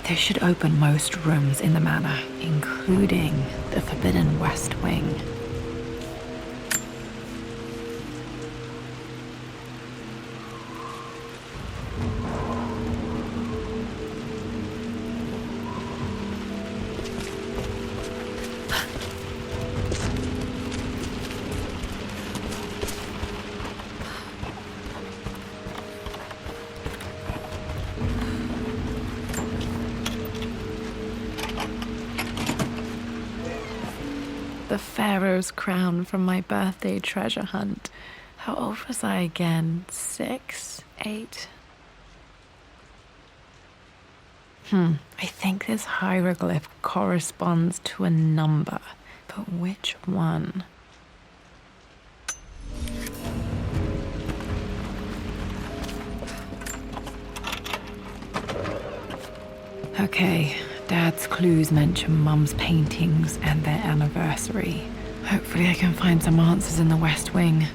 This should open most rooms in the manor, including the forbidden West Wing. The Pharaoh's crown from my birthday treasure hunt. How old was I again? 6? 8? I think this hieroglyph corresponds to a number, but which one? Okay, Dad's clues mention Mum's paintings and their anniversary. Hopefully I can find some answers in the West Wing.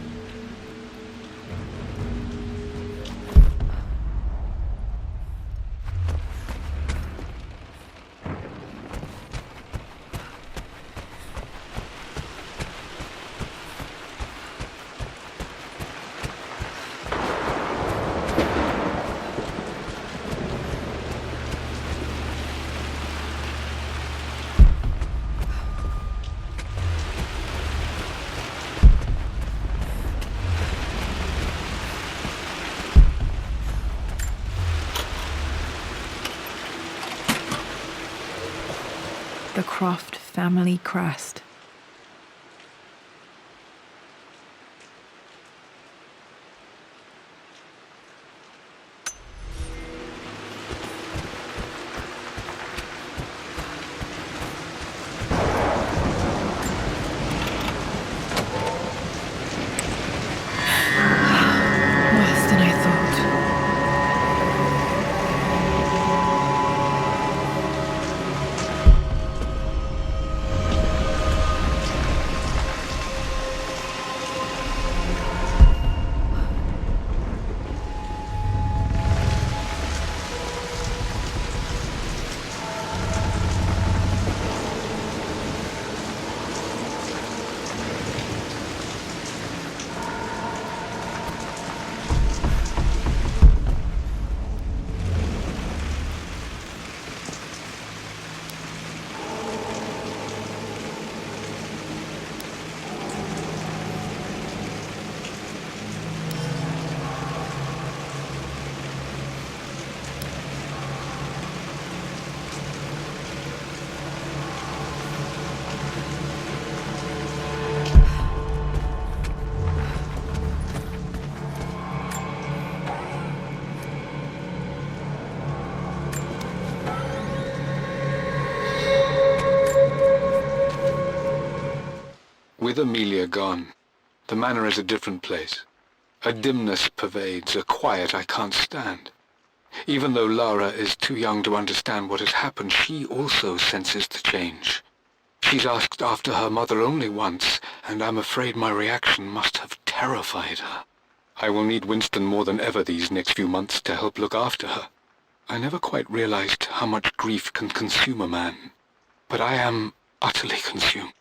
The Croft family crest. Worse than I thought. With Amelia gone, the manor is a different place. A dimness pervades, a quiet I can't stand. Even though Lara is too young to understand what has happened, she also senses the change. She's asked after her mother only once, and I'm afraid my reaction must have terrified her. I will need Winston more than ever these next few months to help look after her. I never quite realized how much grief can consume a man, but I am utterly consumed.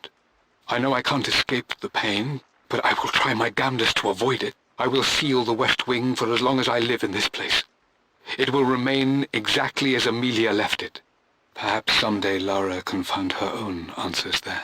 I know I can't escape the pain, but I will try my damnedest to avoid it. I will seal the West Wing for as long as I live in this place. It will remain exactly as Amelia left it. Perhaps someday Lara can find her own answers there.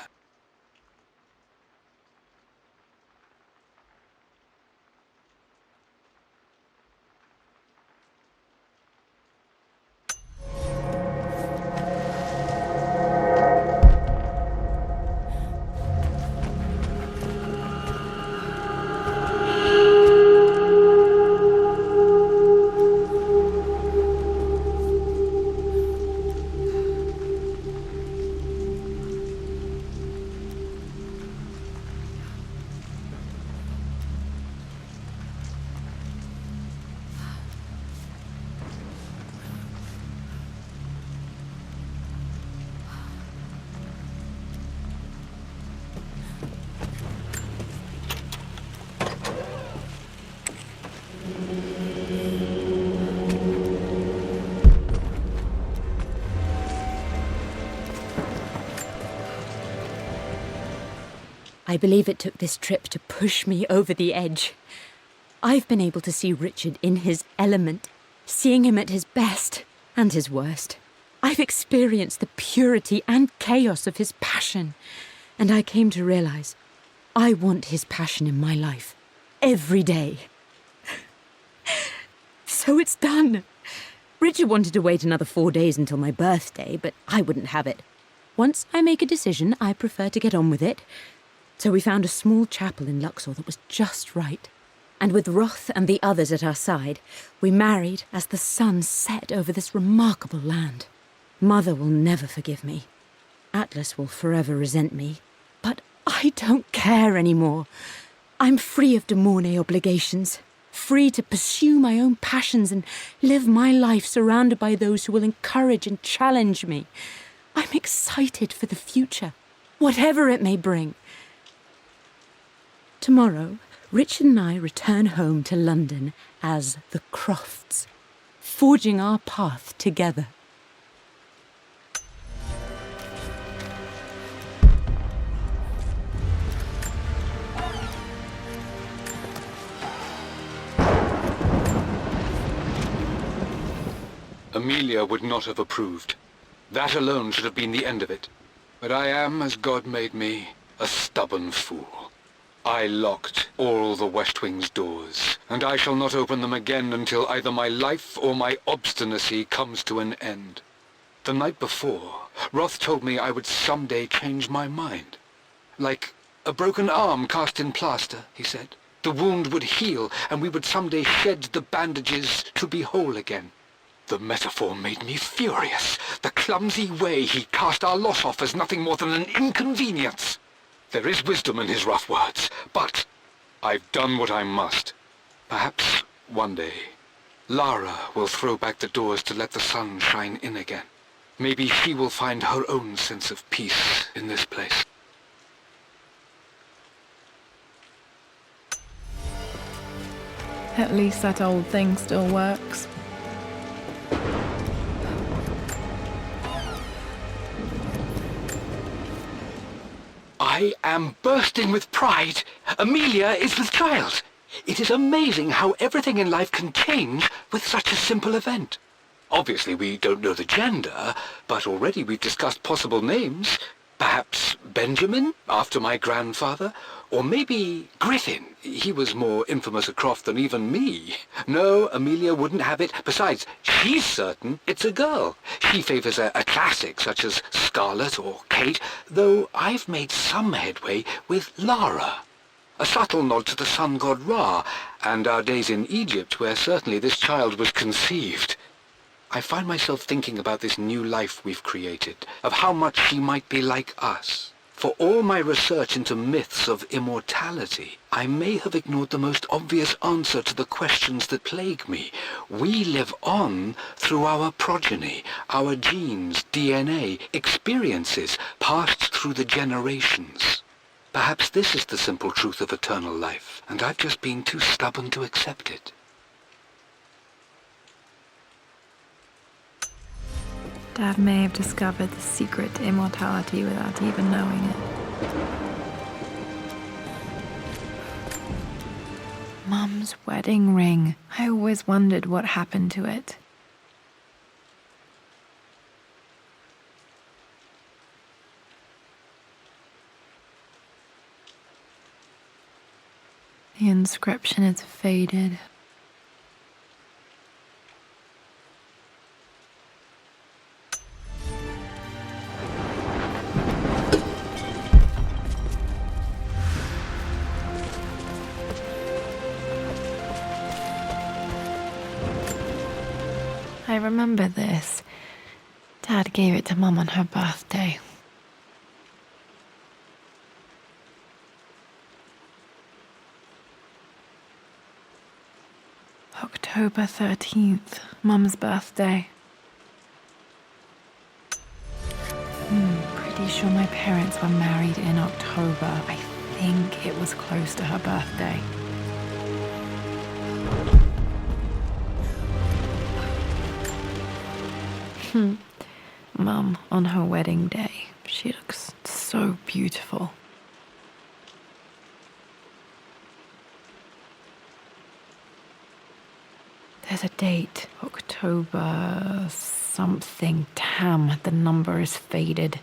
I believe it took this trip to push me over the edge. I've been able to see Richard in his element, seeing him at his best and his worst. I've experienced the purity and chaos of his passion, and I came to realize I want his passion in my life every day. So it's done. Richard wanted to wait another 4 days until my birthday, but I wouldn't have it. Once I make a decision, I prefer to get on with it. So we found a small chapel in Luxor that was just right. And with Roth and the others at our side, we married as the sun set over this remarkable land. Mother will never forgive me. Atlas will forever resent me. But I don't care anymore. I'm free of de Mornay obligations, free to pursue my own passions and live my life surrounded by those who will encourage and challenge me. I'm excited for the future, whatever it may bring. Tomorrow, Richard and I return home to London as the Crofts, forging our path together. Amelia would not have approved. That alone should have been the end of it. But I am, as God made me, a stubborn fool. I locked all the West Wing's doors, and I shall not open them again until either my life or my obstinacy comes to an end. The night before, Roth told me I would someday change my mind. Like a broken arm cast in plaster, he said. The wound would heal, and we would someday shed the bandages to be whole again. The metaphor made me furious. The clumsy way he cast our loss off as nothing more than an inconvenience. There is wisdom in his rough words, but I've done what I must. Perhaps one day, Lara will throw back the doors to let the sun shine in again. Maybe she will find her own sense of peace in this place. At least that old thing still works. I am bursting with pride. Amelia is with child. It is amazing how everything in life can change with such a simple event. Obviously, we don't know the gender, but already we've discussed possible names. Perhaps Benjamin, after my grandfather, or maybe Griffin. He was more infamous at Croft than even me. No, Amelia wouldn't have it. Besides, she's certain it's a girl. She favours a classic such as Scarlet or Kate, though I've made some headway with Lara. A subtle nod to the sun god Ra, and our days in Egypt, where certainly this child was conceived. I find myself thinking about this new life we've created, of how much she might be like us. For all my research into myths of immortality, I may have ignored the most obvious answer to the questions that plague me. We live on through our progeny, our genes, DNA, experiences passed through the generations. Perhaps this is the simple truth of eternal life, and I've just been too stubborn to accept it. Dad may have discovered the secret to immortality without even knowing it. Mum's wedding ring. I always wondered what happened to it. The inscription is faded. I remember this. Dad gave it to Mum on her birthday. October 13th, Mum's birthday. Pretty sure my parents were married in October. I think it was close to her birthday. Mum, on her wedding day, she looks so beautiful. There's a date. October something. Damn, the number is faded.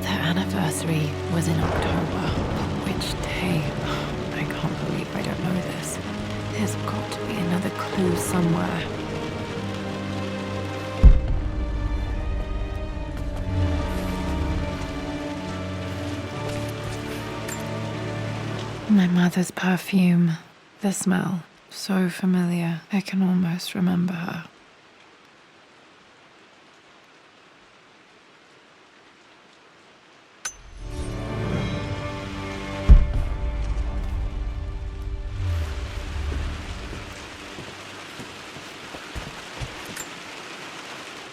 Anniversary was in October. Which day? I can't believe I don't know this. There's got to be another clue somewhere. My mother's perfume. The smell. So familiar. I can almost remember her.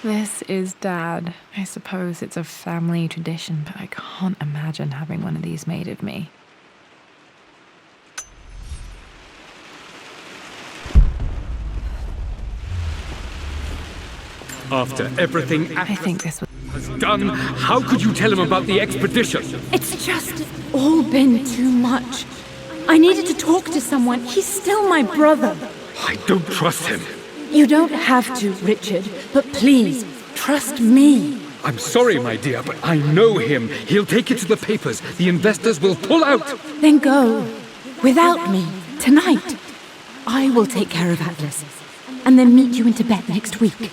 This is Dad. I suppose it's a family tradition, but I can't imagine having one of these made of me. After everything I think this was... has done, how could you tell him about the expedition? It's just all been too much. I needed to talk to someone. He's still my brother. I don't trust him. You don't have to, Richard, but please, trust me. I'm sorry, my dear, but I know him. He'll take it to the papers. The investors will pull out. Then go. Without me. Tonight. I will take care of Atlas. And then meet you in Tibet next week.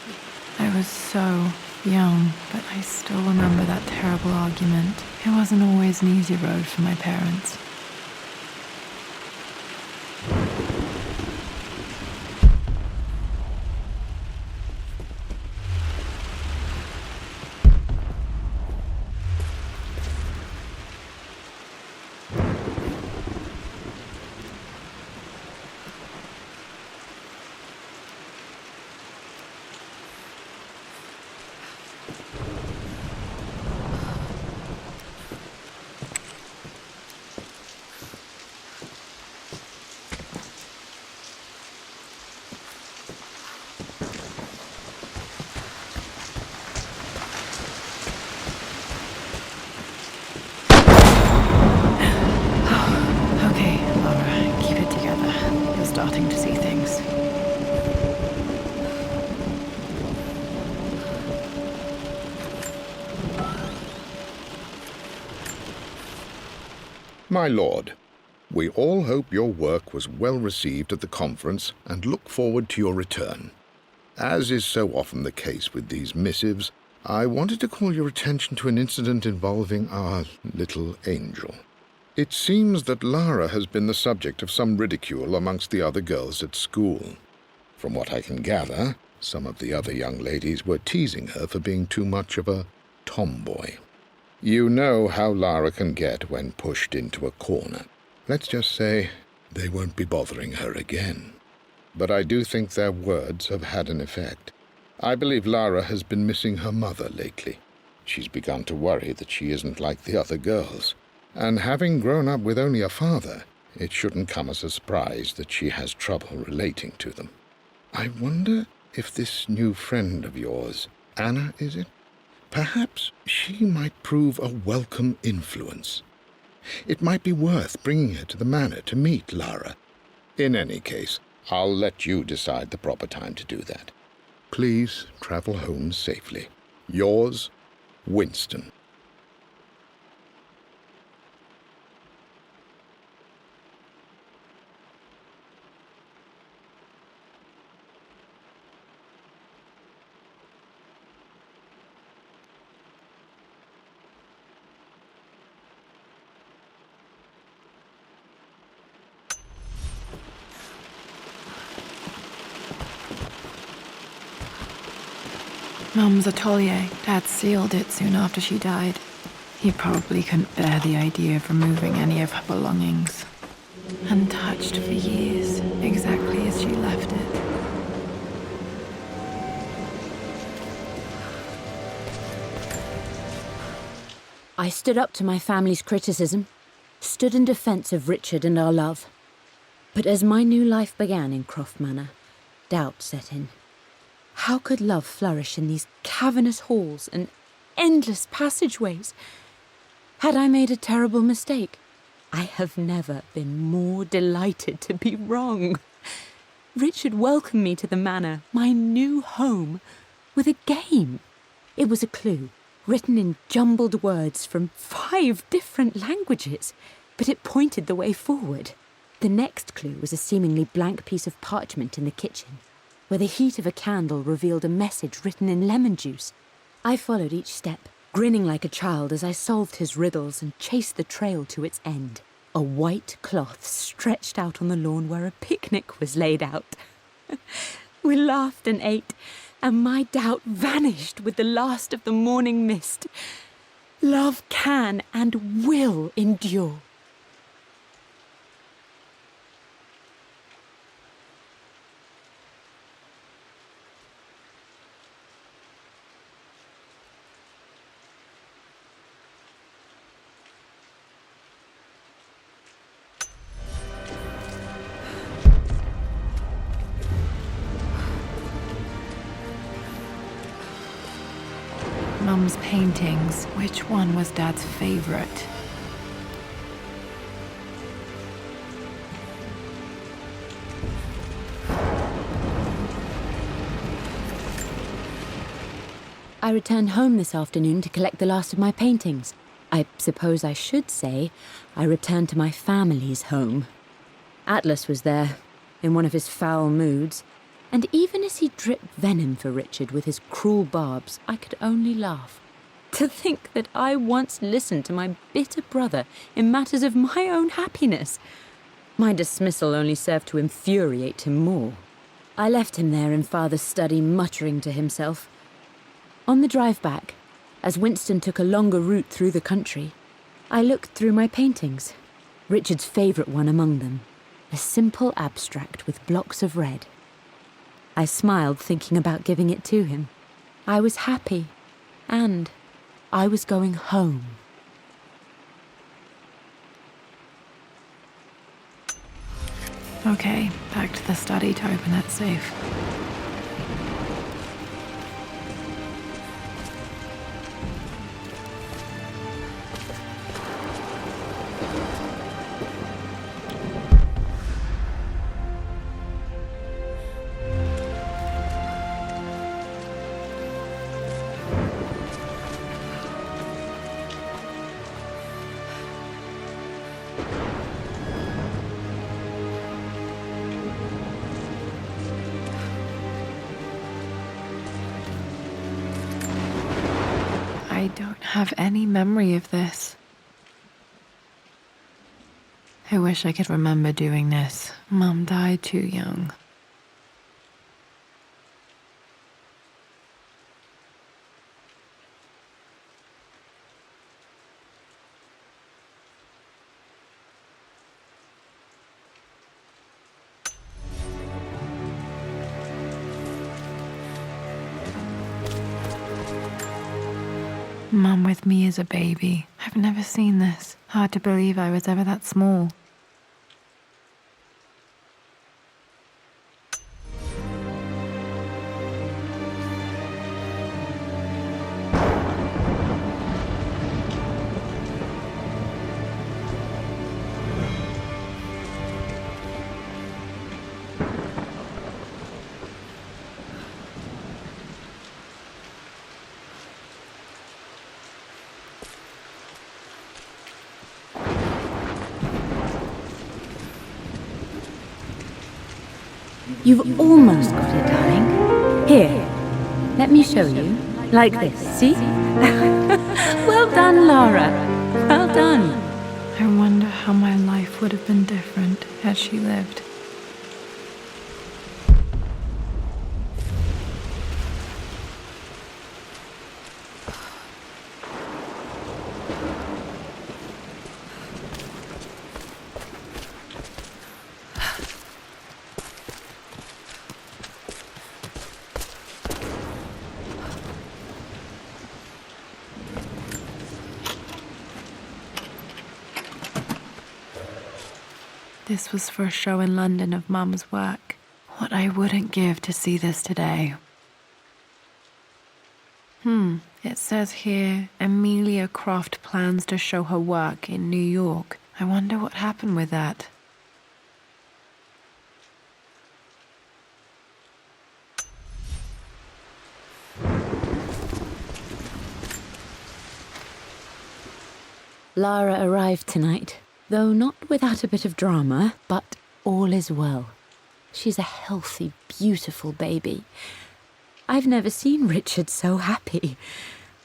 I was so young, but I still remember that terrible argument. It wasn't always an easy road for my parents. Starting to see things. My lord, we all hope your work was well received at the conference and look forward to your return. As is so often the case with these missives, I wanted to call your attention to an incident involving our little angel. It seems that Lara has been the subject of some ridicule amongst the other girls at school. From what I can gather, some of the other young ladies were teasing her for being too much of a tomboy. You know how Lara can get when pushed into a corner. Let's just say they won't be bothering her again. But I do think their words have had an effect. I believe Lara has been missing her mother lately. She's begun to worry that she isn't like the other girls. And having grown up with only a father, it shouldn't come as a surprise that she has trouble relating to them. I wonder if this new friend of yours, Anna, is it? Perhaps she might prove a welcome influence. It might be worth bringing her to the manor to meet Lara. In any case, I'll let you decide the proper time to do that. Please travel home safely. Yours, Winston. Mum's atelier. Dad sealed it soon after she died. He probably couldn't bear the idea of removing any of her belongings. Untouched for years, exactly as she left it. I stood up to my family's criticism, stood in defense of Richard and our love. But as my new life began in Croft Manor, doubt set in. How could love flourish in these cavernous halls and endless passageways? Had I made a terrible mistake? I have never been more delighted to be wrong. Richard welcomed me to the manor, my new home, with a game. It was a clue, written in jumbled words from 5 different languages, but it pointed the way forward. The next clue was a seemingly blank piece of parchment in the kitchen, where the heat of a candle revealed a message written in lemon juice. I followed each step, grinning like a child as I solved his riddles and chased the trail to its end. A white cloth stretched out on the lawn where a picnic was laid out. We laughed and ate, and my doubt vanished with the last of the morning mist. Love can and will endure. Mum's paintings. Which one was Dad's favorite? I returned home this afternoon to collect the last of my paintings. I suppose I should say I returned to my family's home. Atlas was there, in one of his foul moods, and even as he dripped venom for Richard with his cruel barbs, I could only laugh. To think that I once listened to my bitter brother in matters of my own happiness. My dismissal only served to infuriate him more. I left him there in Father's study, muttering to himself. On the drive back, as Winston took a longer route through the country, I looked through my paintings, Richard's favourite one among them, a simple abstract with blocks of red. I smiled, thinking about giving it to him. I was happy, and I was going home. Okay, back to the study to open that safe. I don't have any memory of this. I wish I could remember doing this. Mum died too young. Mum with me as a baby. I've never seen this. Hard to believe I was ever that small. You've almost got it, darling. Here, let me show you. Like this, see? Well done, Lara. Well done. I wonder how my life would have been different had she lived. This was for a show in London of Mum's work. What I wouldn't give to see this today. It says here, Amelia Croft plans to show her work in New York. I wonder what happened with that. Lara arrived tonight, though not without a bit of drama, but all is well. She's a healthy, beautiful baby. I've never seen Richard so happy.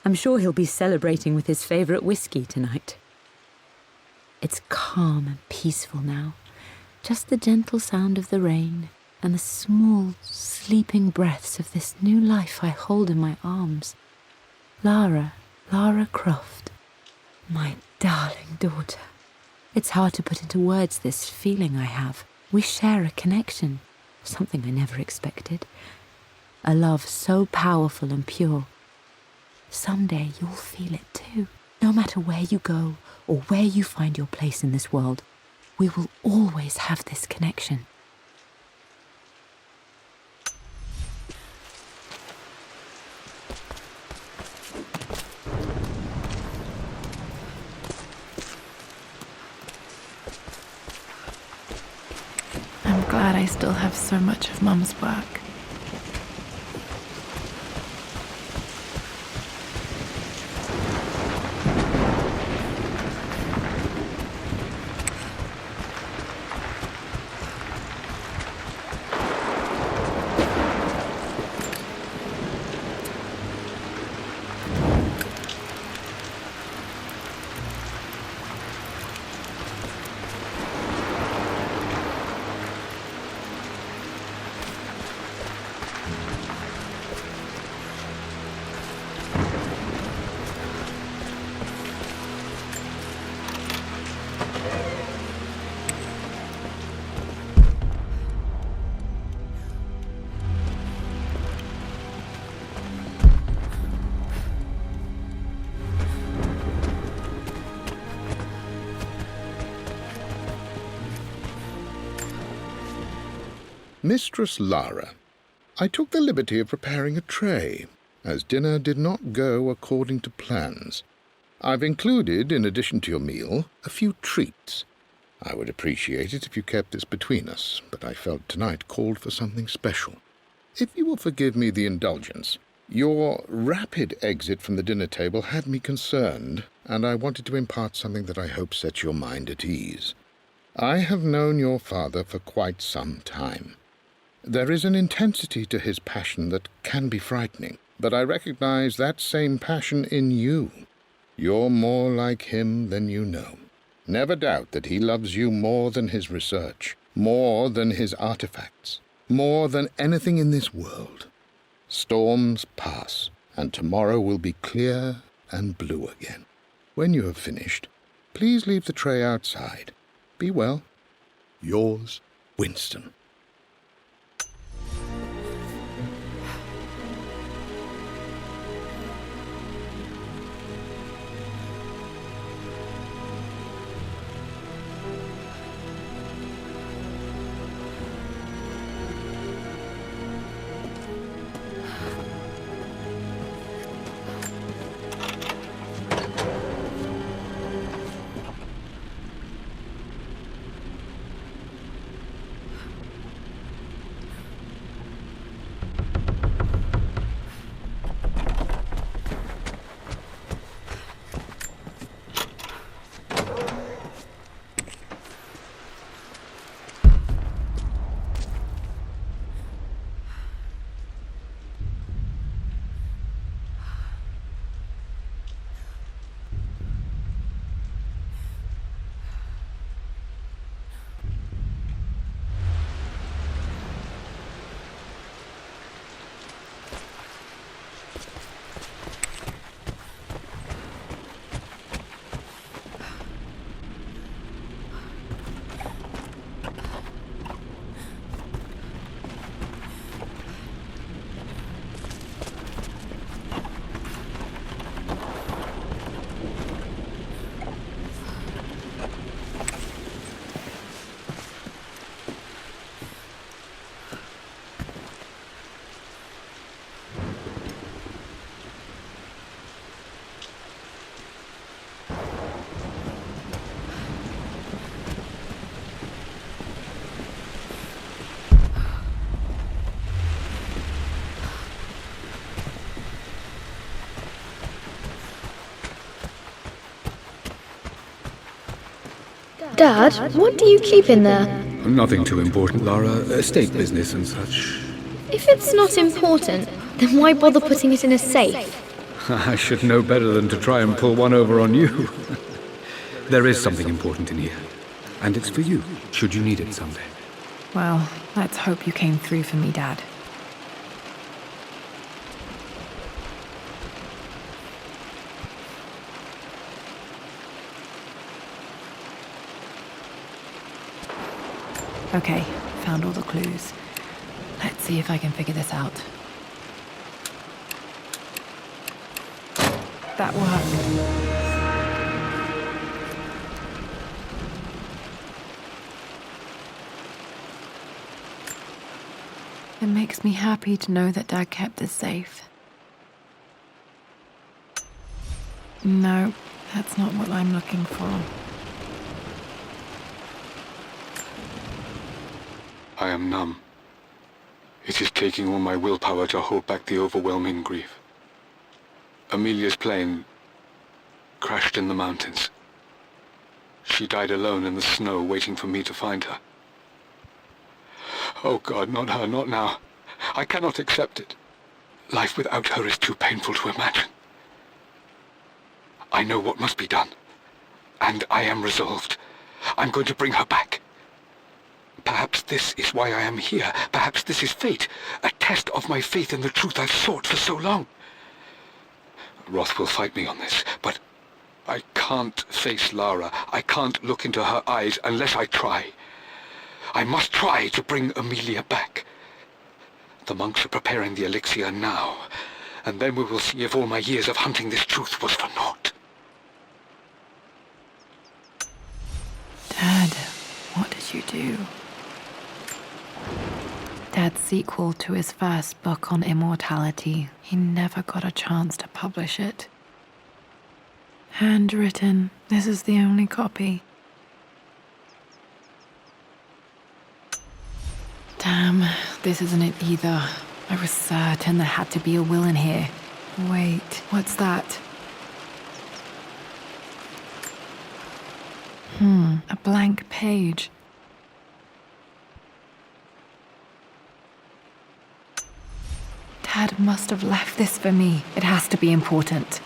I'm sure he'll be celebrating with his favourite whiskey tonight. It's calm and peaceful now. Just the gentle sound of the rain and the small, sleeping breaths of this new life I hold in my arms. Lara Croft, my darling daughter. It's hard to put into words this feeling I have. We share a connection, something I never expected. A love so powerful and pure. Someday you'll feel it too. No matter where you go or where you find your place in this world, we will always have this connection. I'm glad I still have so much of Mum's work. Mistress Lara, I took the liberty of preparing a tray, as dinner did not go according to plans. I've included, in addition to your meal, a few treats. I would appreciate it if you kept this between us, but I felt tonight called for something special. If you will forgive me the indulgence, your rapid exit from the dinner table had me concerned, and I wanted to impart something that I hope sets your mind at ease. I have known your father for quite some time. There is an intensity to his passion that can be frightening, but I recognize that same passion in you. You're more like him than you know. Never doubt that he loves you more than his research, more than his artifacts, more than anything in this world. Storms pass, and tomorrow will be clear and blue again. When you have finished, please leave the tray outside. Be well. Yours, Winston. Dad, what do you keep in there? Nothing too important, Lara. Estate business and such. If it's not important, then why bother putting it in a safe? I should know better than to try and pull one over on you. There is something important in here. And it's for you, should you need it someday. Well, let's hope you came through for me, Dad. Okay, found all the clues. Let's see if I can figure this out. That worked. It makes me happy to know that Dad kept this safe. No, that's not what I'm looking for. I am numb. It is taking all my willpower to hold back the overwhelming grief. Amelia's plane crashed in the mountains. She died alone in the snow, waiting for me to find her. Oh God, not her, not now. I cannot accept it. Life without her is too painful to imagine. I know what must be done, and I am resolved. I'm going to bring her back. Perhaps this is why I am here. Perhaps this is fate, a test of my faith in the truth I've sought for so long. Roth will fight me on this, but I can't face Lara. I can't look into her eyes unless I try. I must try to bring Amelia back. The monks are preparing the elixir now, and then we will see if all my years of hunting this truth was for naught. Dad, what did you do? Dad's sequel to his first book on immortality. He never got a chance to publish it. Handwritten. This is the only copy. Damn, this isn't it either. I was certain there had to be a will in here. Wait, what's that? A blank page. Dad must have left this for me. It has to be important.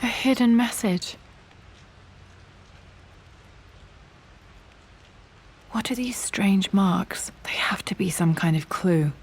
A hidden message. What are these strange marks? They have to be some kind of clue.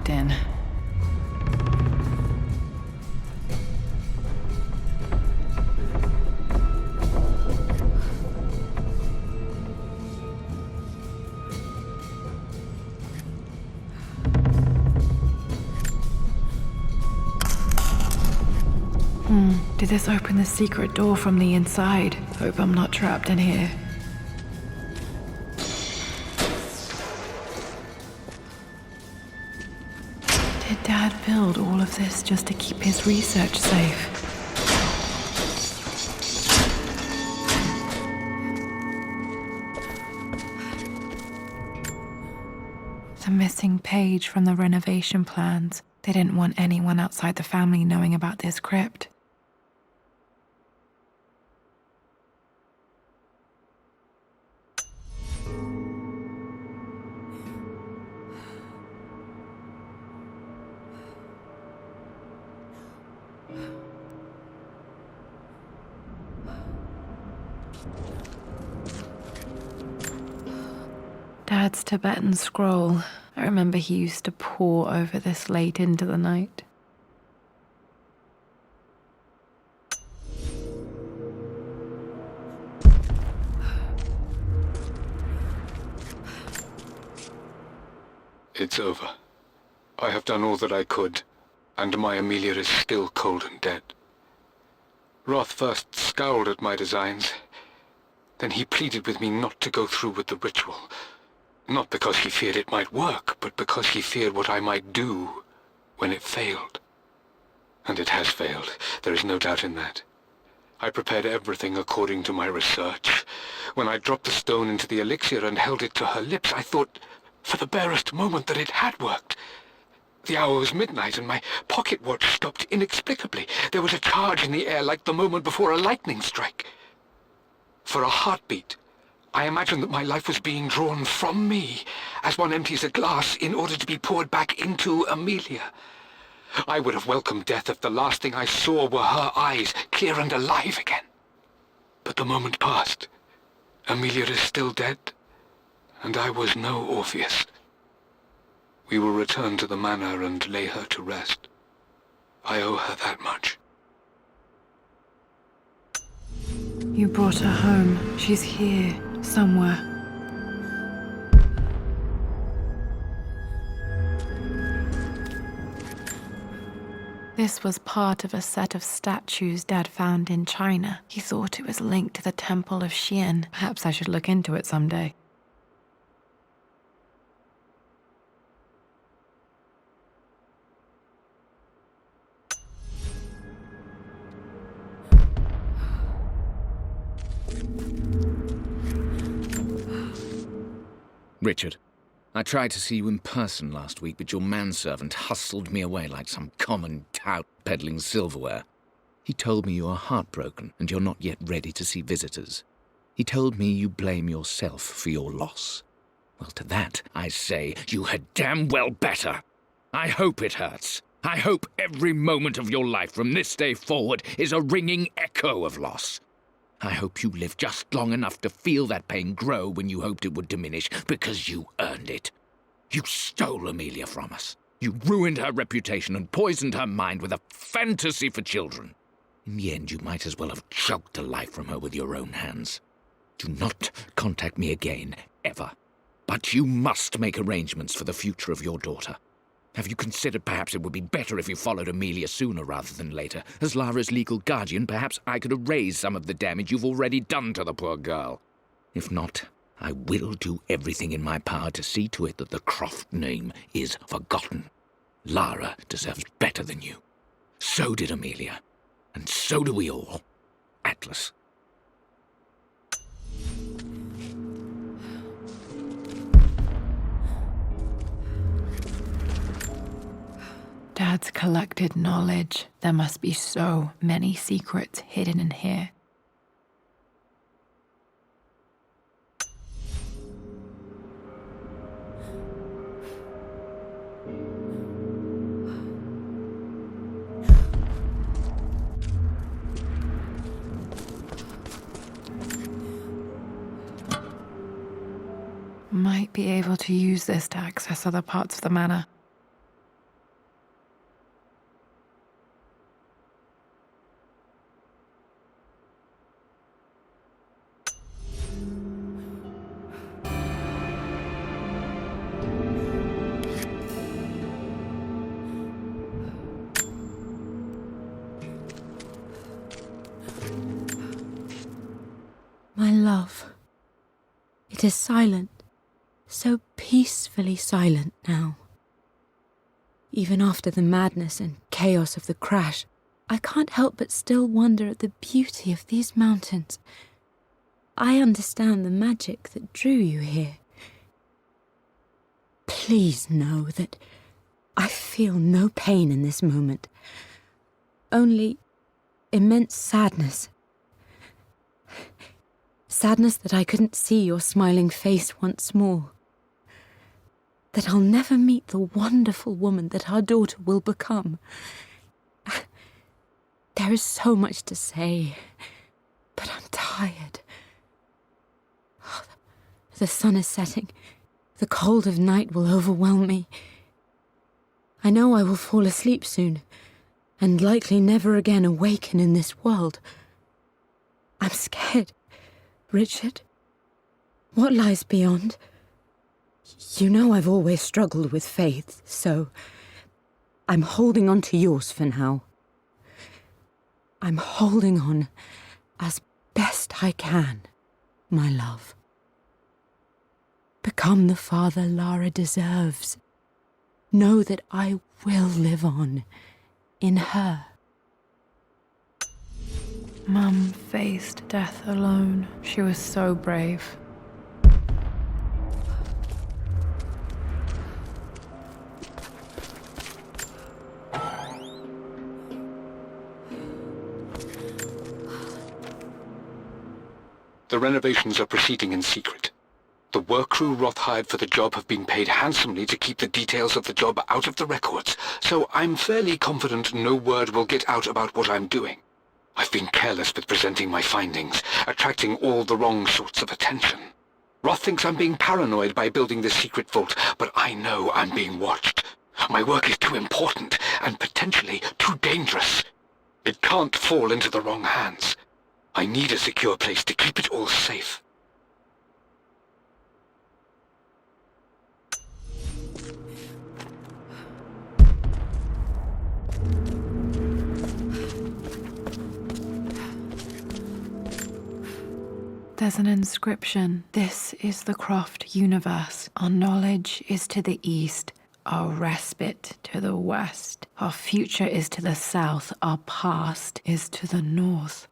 locked in. Did this open the secret door from the inside? Hope I'm not trapped in here. Did Dad build all of this just to keep his research safe? The missing page from the renovation plans. They didn't want anyone outside the family knowing about this crypt. Dad's Tibetan scroll. I remember he used to pore over this late into the night. It's over. I have done all that I could, and my Amelia is still cold and dead. Roth first scowled at my designs. Then he pleaded with me not to go through with the ritual. Not because he feared it might work, but because he feared what I might do when it failed. And it has failed. There is no doubt in that. I prepared everything according to my research. When I dropped the stone into the elixir and held it to her lips, I thought for the barest moment that it had worked. The hour was midnight and my pocket watch stopped inexplicably. There was a charge in the air like the moment before a lightning strike. For a heartbeat, I imagined that my life was being drawn from me as one empties a glass in order to be poured back into Amelia. I would have welcomed death if the last thing I saw were her eyes, clear and alive again. But the moment passed. Amelia is still dead, and I was no Orpheus. We will return to the manor and lay her to rest. I owe her that much. You brought her home. She's here, somewhere. This was part of a set of statues Dad found in China. He thought it was linked to the Temple of Xian. Perhaps I should look into it someday. Richard, I tried to see you in person last week, but your manservant hustled me away like some common tout peddling silverware. He told me you are heartbroken and you're not yet ready to see visitors. He told me you blame yourself for your loss. Well, to that, I say you had damn well better. I hope it hurts. I hope every moment of your life from this day forward is a ringing echo of loss. I hope you live just long enough to feel that pain grow when you hoped it would diminish, because you earned it. You stole Amelia from us. You ruined her reputation and poisoned her mind with a fantasy for children. In the end, you might as well have choked the life from her with your own hands. Do not contact me again, ever. But you must make arrangements for the future of your daughter. Have you considered perhaps it would be better if you followed Amelia sooner rather than later? As Lara's legal guardian, perhaps I could erase some of the damage you've already done to the poor girl. If not, I will do everything in my power to see to it that the Croft name is forgotten. Lara deserves better than you. So did Amelia. And so do we all. Atlas. Dad's collected knowledge. There must be so many secrets hidden in here. Might be able to use this to access other parts of the manor. My love. It is silent, so peacefully silent now. Even after the madness and chaos of the crash, I can't help but still wonder at the beauty of these mountains. I understand the magic that drew you here. Please know that I feel no pain in this moment, only immense sadness. Sadness that I couldn't see your smiling face once more. That I'll never meet the wonderful woman that our daughter will become. There is so much to say, but I'm tired. The sun is setting. The cold of night will overwhelm me. I know I will fall asleep soon, and likely never again awaken in this world. I'm scared. Richard, what lies beyond? You know I've always struggled with faith, so I'm holding on to yours for now. I'm holding on as best I can, my love. Become the father Lara deserves. Know that I will live on in her. Mum faced death alone. She was so brave. The renovations are proceeding in secret. The work crew Roth hired for the job have been paid handsomely to keep the details of the job out of the records, so I'm fairly confident no word will get out about what I'm doing. I've been careless with presenting my findings, attracting all the wrong sorts of attention. Roth thinks I'm being paranoid by building this secret vault, but I know I'm being watched. My work is too important, and potentially too dangerous. It can't fall into the wrong hands. I need a secure place to keep it all safe. There's an inscription. This is the Croft universe. Our knowledge is to the east, our respite to the west. Our future is to the south, our past is to the north.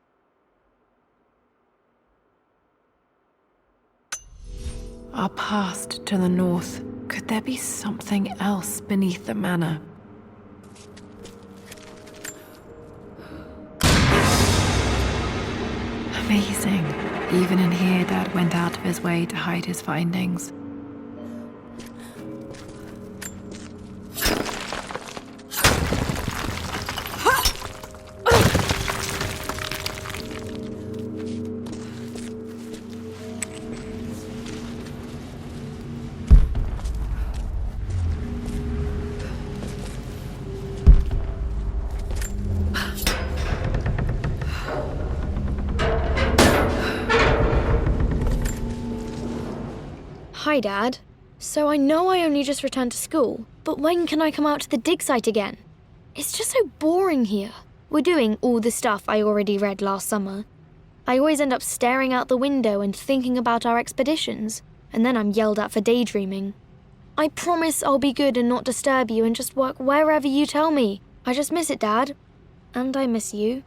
Our past to the north. Could there be something else beneath the manor? Amazing. Even in here, Dad went out of his way to hide his findings. Hi, Dad. So I know I only just returned to school, but when can I come out to the dig site again? It's just so boring here. We're doing all the stuff I already read last summer. I always end up staring out the window and thinking about our expeditions, and then I'm yelled at for daydreaming. I promise I'll be good and not disturb you and just work wherever you tell me. I just miss it, Dad. And I miss you.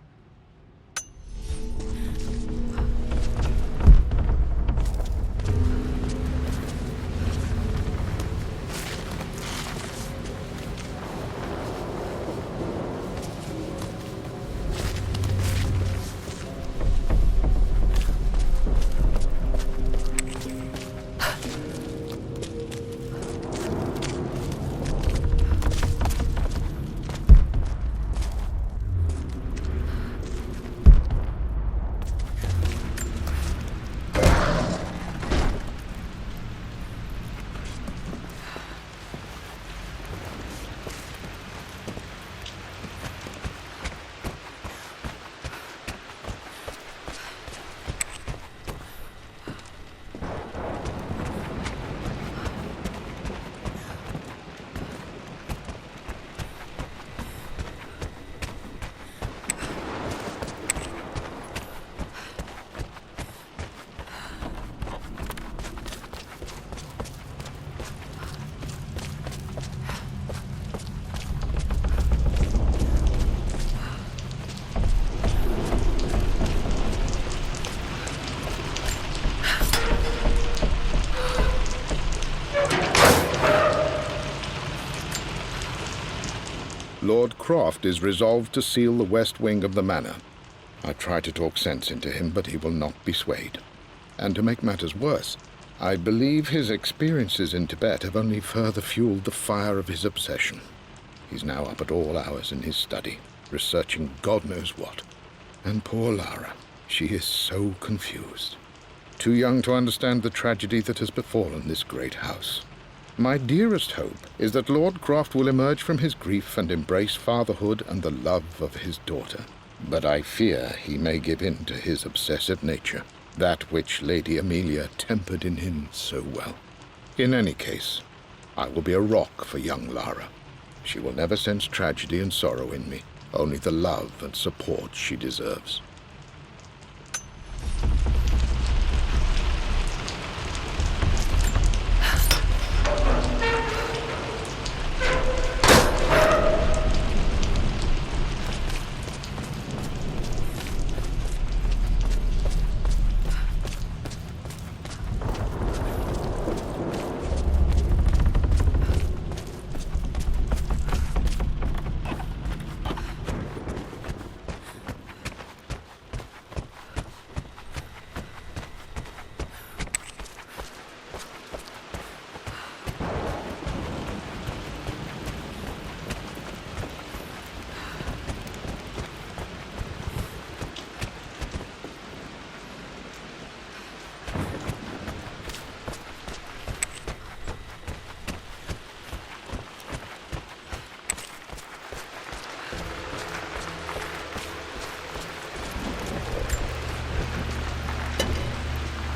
Lord Croft is resolved to seal the west wing of the manor. I try to talk sense into him, but he will not be swayed. And to make matters worse, I believe his experiences in Tibet have only further fueled the fire of his obsession. He's now up at all hours in his study, researching God knows what. And poor Lara, she is so confused. Too young to understand the tragedy that has befallen this great house. My dearest hope is that Lord Croft will emerge from his grief and embrace fatherhood and the love of his daughter. But I fear he may give in to his obsessive nature, that which Lady Amelia tempered in him so well. In any case, I will be a rock for young Lara. She will never sense tragedy and sorrow in me, only the love and support she deserves.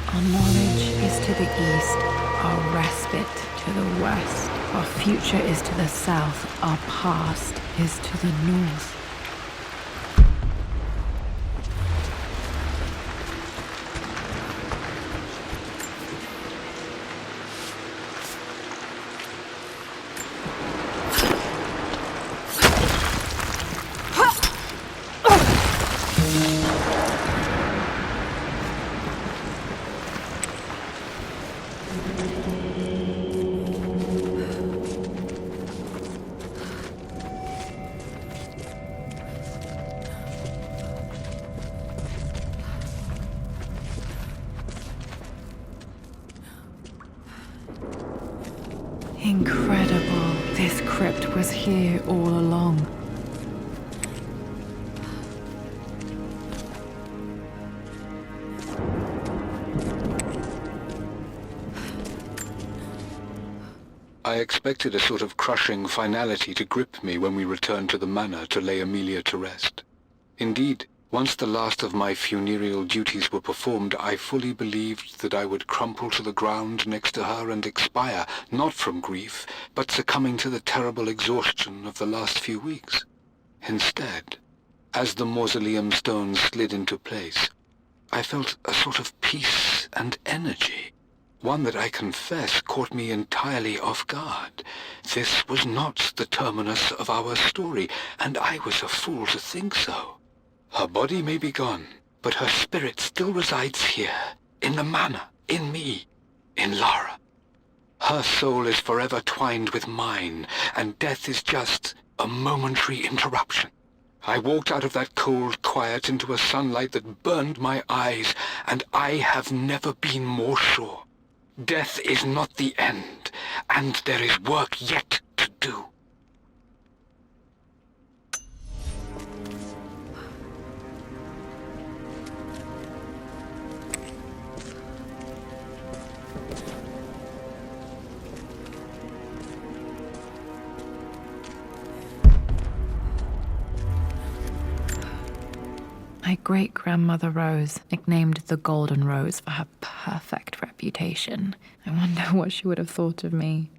Our knowledge is to the east, our respite to the west. Our future is to the south, our past is to the north. Incredible. This crypt was here all along. I expected a sort of crushing finality to grip me when we returned to the manor to lay Amelia to rest. Indeed, once the last of my funereal duties were performed, I fully believed that I would crumple to the ground next to her and expire, not from grief, but succumbing to the terrible exhaustion of the last few weeks. Instead, as the mausoleum stones slid into place, I felt a sort of peace and energy. One that I confess caught me entirely off guard. This was not the terminus of our story, and I was a fool to think so. Her body may be gone, but her spirit still resides here, in the manor, in me, in Lara. Her soul is forever twined with mine, and death is just a momentary interruption. I walked out of that cold quiet into a sunlight that burned my eyes, and I have never been more sure. Death is not the end, and there is work yet to do. My great-grandmother Rose, nicknamed the Golden Rose for her perfect reputation. I wonder what she would have thought of me.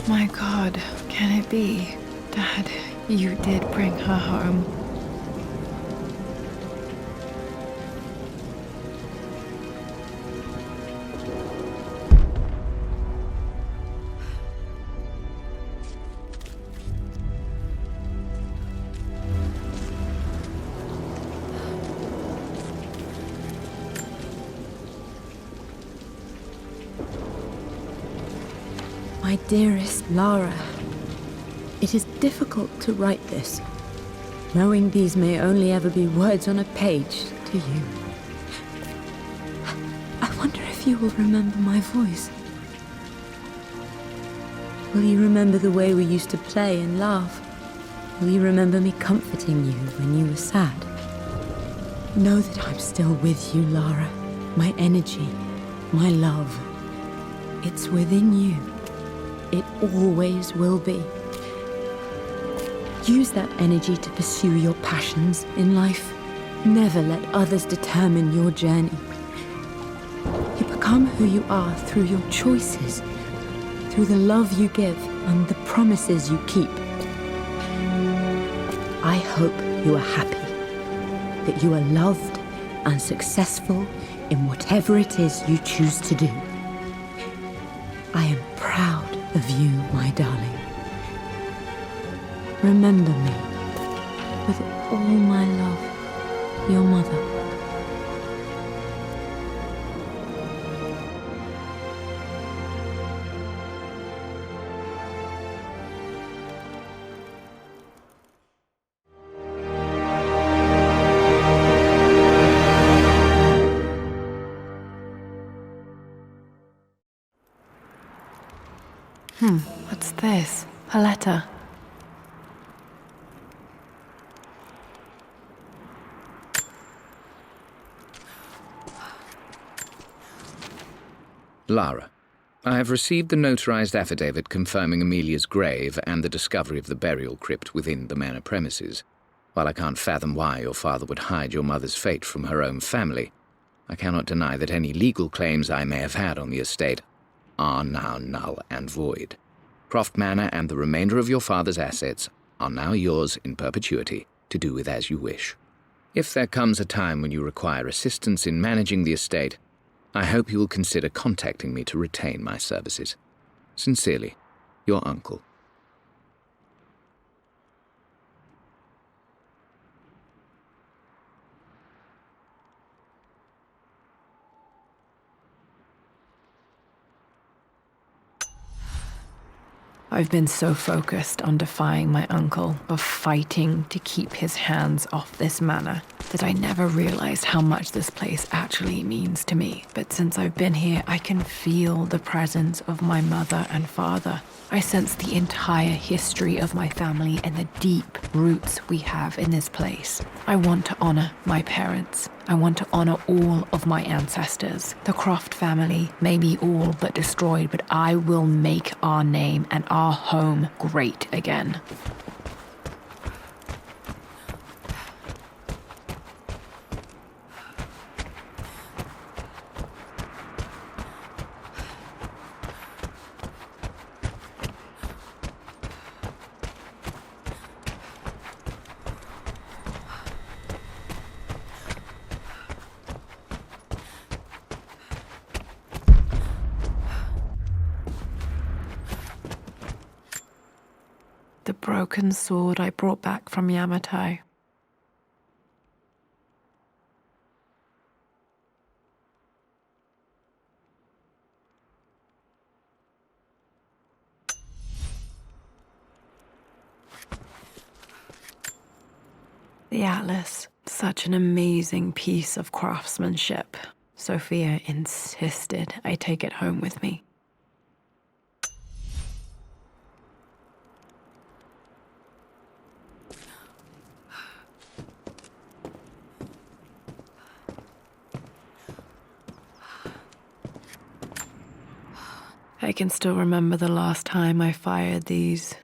My God, can it be? Dad, you did bring her home. My dearest Lara, it is difficult to write this, knowing these may only ever be words on a page to you. I wonder if you will remember my voice. Will you remember the way we used to play and laugh? Will you remember me comforting you when you were sad? Know that I'm still with you, Lara. My energy, my love. It's within you. It always will be. Use that energy to pursue your passions in life. Never let others determine your journey. You become who you are through your choices, through the love you give and the promises you keep. I hope you are happy, that you are loved and successful in whatever it is you choose to do. I am proud of you, my darling. Remember me with all my love, your mother. What's this? A letter. Lara, I have received the notarized affidavit confirming Amelia's grave and the discovery of the burial crypt within the manor premises. While I can't fathom why your father would hide your mother's fate from her own family, I cannot deny that any legal claims I may have had on the estate are now null and void. Croft Manor and the remainder of your father's assets are now yours in perpetuity to do with as you wish. If there comes a time when you require assistance in managing the estate, I hope you will consider contacting me to retain my services. Sincerely, your uncle. I've been so focused on defying my uncle, of fighting to keep his hands off this manor, that I never realized how much this place actually means to me. But since I've been here, I can feel the presence of my mother and father. I sense the entire history of my family and the deep roots we have in this place. I want to honor my parents. I want to honor all of my ancestors. The Croft family may be all but destroyed, but I will make our name and our home great again. The broken sword I brought back from Yamato. The atlas, such an amazing piece of craftsmanship. Sophia insisted I take it home with me. I can still remember the last time I fired these.